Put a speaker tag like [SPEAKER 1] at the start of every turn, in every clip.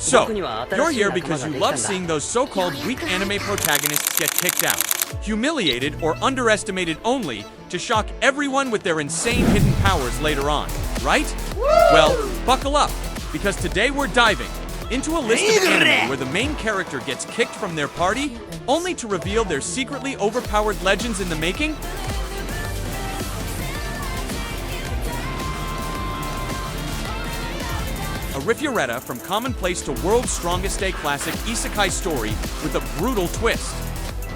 [SPEAKER 1] So, you're here because you love seeing those so-called weak anime protagonists get kicked out, humiliated or underestimated only to shock everyone with their insane hidden powers later on, right? Well, buckle up, because today we're diving into a list of anime where the main character gets kicked from their party, only to reveal their secretly overpowered legends in the making. Arifureta from commonplace to world's strongest day classic Isekai story with a brutal twist.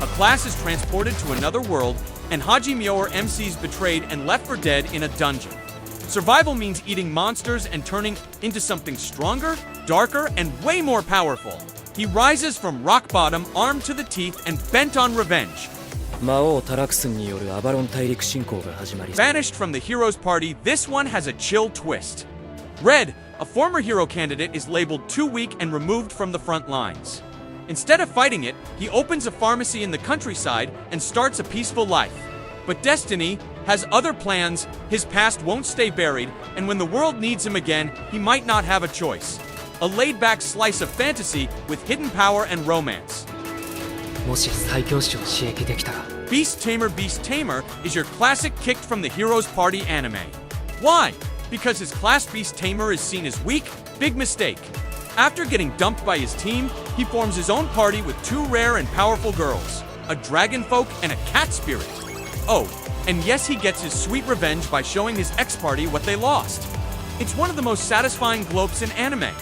[SPEAKER 1] A class is transported to another world, and Hajime or MC's betrayed and left for dead in a dungeon. Survival means eating monsters and turning into something stronger, darker, and way more powerful. He rises from rock bottom, armed to the teeth, and bent on revenge. Banished from the hero's party, this one has a chill twist. Red, a former hero candidate, is labeled too weak and removed from the front lines. Instead of fighting it, he opens a pharmacy in the countryside and starts a peaceful life. But destiny has other plans, his past won't stay buried, and when the world needs him again, he might not have a choice. A laid-back slice of fantasy with hidden power and romance. Beast Tamer is your classic kicked from the hero's party anime. Why? Because his class Beast Tamer is seen as weak? Big mistake. After getting dumped by his team, he forms his own party with two rare and powerful girls, a dragon folk and a cat spirit. Oh, and yes, he gets his sweet revenge by showing his ex-party what they lost. It's one of the most satisfying glopes in anime.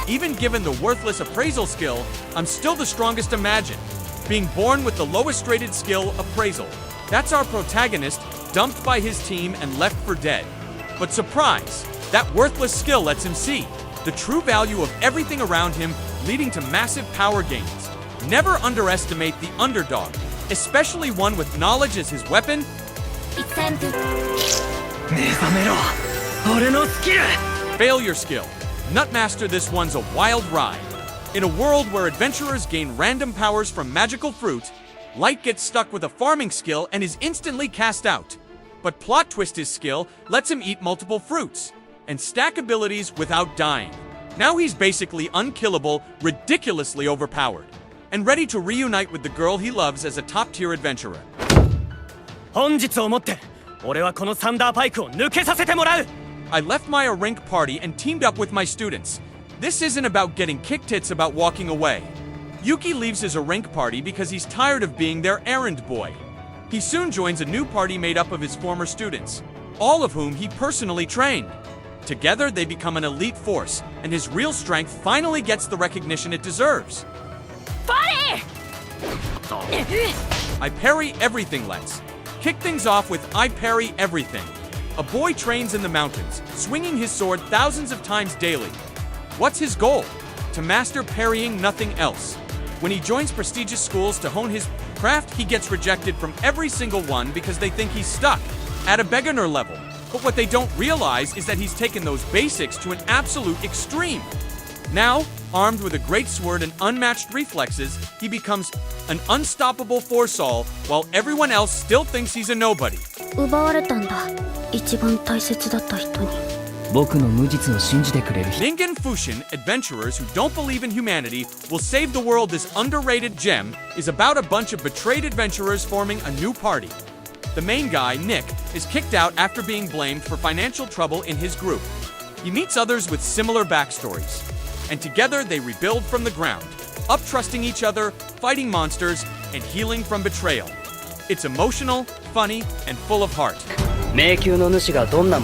[SPEAKER 1] Even given the worthless appraisal skill, I'm still the strongest imagined, being born with the lowest rated skill, Appraisal. That's our protagonist, dumped by his team and left for dead. But surprise, that worthless skill lets him see the true value of everything around him, leading to massive power gains. Never underestimate the underdog, especially one with knowledge as his weapon.
[SPEAKER 2] It's time to...
[SPEAKER 1] Failure skill. Nutmaster, this one's a wild ride. In a world where adventurers gain random powers from magical fruit, Light gets stuck with a farming skill and is instantly cast out. But plot twist, his skill lets him eat multiple fruits and stack abilities without dying. Now he's basically unkillable, ridiculously overpowered, and ready to reunite with the girl he loves as a top-tier adventurer. I left my rank party and teamed up with my students. This isn't about getting kicked, it's about walking away. Yuki leaves his rank party because he's tired of being their errand boy. He soon joins a new party made up of his former students, all of whom he personally trained. Together they become an elite force, and his real strength finally gets the recognition it deserves.
[SPEAKER 2] Parry!
[SPEAKER 1] I Parry Everything. Let's kick things off with I Parry Everything. A boy trains in the mountains, swinging his sword thousands of times daily. What's his goal? To master parrying, nothing else. When he joins prestigious schools to hone his craft, he gets rejected from every single one because they think he's stuck at a beginner level. But what they don't realize is that he's taken those basics to an absolute extreme. Now, armed with a great sword and unmatched reflexes, he becomes an unstoppable force all, while everyone else still thinks he's a nobody. Ningen Fushi, adventurers who don't believe in humanity will save the world. This underrated gem is about a bunch of betrayed adventurers forming a new party. The main guy, Nick, is kicked out after being blamed for financial trouble in his group. He meets others with similar backstories, and together they rebuild from the ground, up trusting each other, fighting monsters, and healing from betrayal. It's emotional, funny, and full of heart.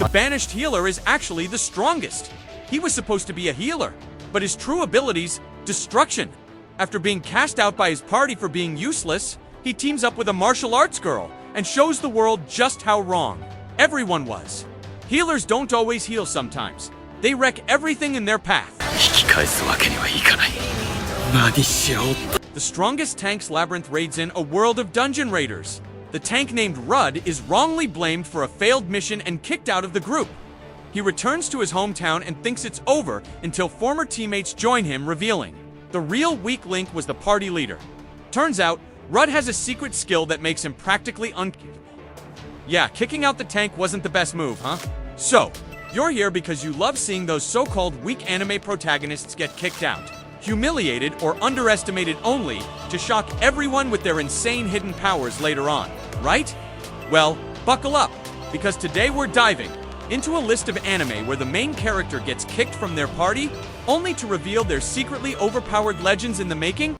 [SPEAKER 1] The Banished healer is actually the strongest. He was supposed to be a healer, but his true abilities, destruction. After being cast out by his party for being useless, he teams up with a martial arts girl and shows the world just how wrong everyone was. Healers don't always heal sometimes. They wreck everything in their path. The strongest tanks Labyrinth raids in a world of dungeon raiders. The tank named Rudd is wrongly blamed for a failed mission and kicked out of the group. He returns to his hometown and thinks it's over until former teammates join him, revealing the real weak link was the party leader. Turns out, Rudd has a secret skill that makes him practically unkillable. Yeah, kicking out the tank wasn't the best move, huh? So, You're here because you love seeing those so-called weak anime protagonists get kicked out, humiliated or underestimated only to shock everyone with their insane hidden powers later on, right? Well, buckle up, because today we're diving into a list of anime where the main character gets kicked from their party only to reveal their secretly overpowered legends in the making.